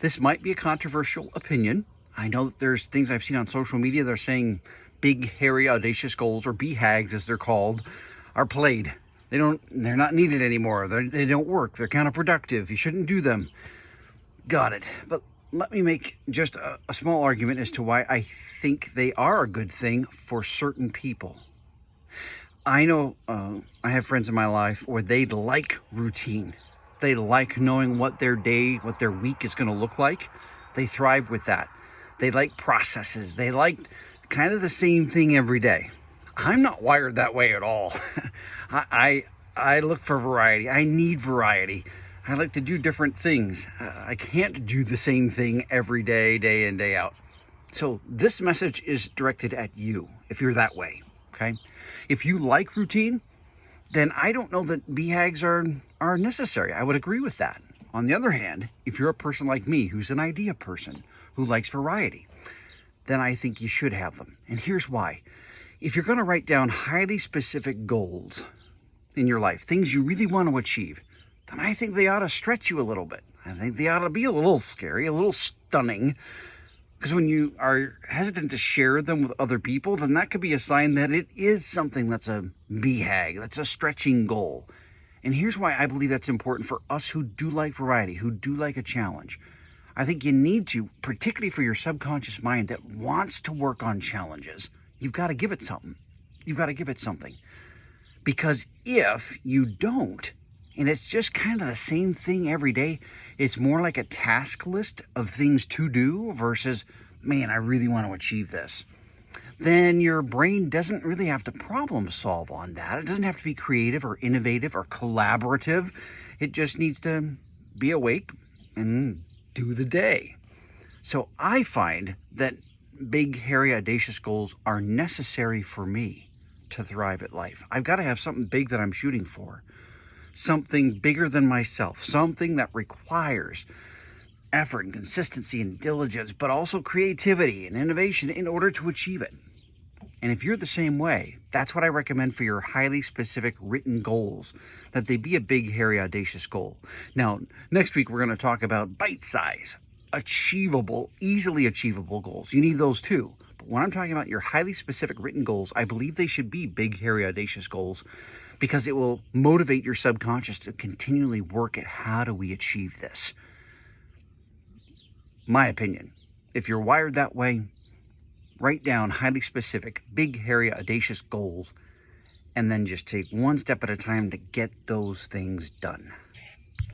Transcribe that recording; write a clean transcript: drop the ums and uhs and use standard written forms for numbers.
This might be a controversial opinion. I know that there's things I've seen on social media that are saying big, hairy, audacious goals, or BHAGs as they're called, are played. They're not needed anymore. They don't work. They're counterproductive. You shouldn't do them. Got it. But let me make just a small argument as to why I think they are a good thing for certain people. I know I have friends in my life where they like routine. They like knowing what their day, what their week is going to look like. They thrive with that. They like processes. They like kind of the same thing every day. I'm not wired that way at all. I look for variety. I need variety. I like to do different things. I can't do the same thing every day, day in, day out. So this message is directed at you if you're that way, okay? If you like routine, then I don't know that BHAGs are necessary. I would agree with that. On the other hand, if you're a person like me who's an idea person, who likes variety, then I think you should have them. And here's why. If you're going to write down highly specific goals in your life, things you really want to achieve, then I think they ought to stretch you a little bit. I think they ought to be a little scary, a little stunning, because when you are hesitant to share them with other people, then that could be a sign that it is something that's a BHAG, that's a stretching goal. And here's why I believe that's important for us who do like variety, who do like a challenge. I think you need to, particularly for your subconscious mind that wants to work on challenges, you've got to give it something. You've got to give it something. Because if you don't, and it's just kind of the same thing every day, it's more like a task list of things to do versus, man, I really want to achieve this. Then your brain doesn't really have to problem solve on that. It doesn't have to be creative or innovative or collaborative. It just needs to be awake and do the day. So I find that big, hairy, audacious goals are necessary for me to thrive at life. I've got to have something big that I'm shooting for. Something bigger than myself, something that requires effort and consistency and diligence, but also creativity and innovation in order to achieve it. And if you're the same way, that's what I recommend for your highly specific written goals, that they be a big, hairy, audacious goal. Now, next week, we're going to talk about bite-size, achievable, easily achievable goals. You need those too. But when I'm talking about your highly specific written goals, I believe they should be big, hairy, audacious goals, because it will motivate your subconscious to continually work at how do we achieve this. My opinion, if you're wired that way, write down highly specific, big, hairy, audacious goals, and then just take one step at a time to get those things done.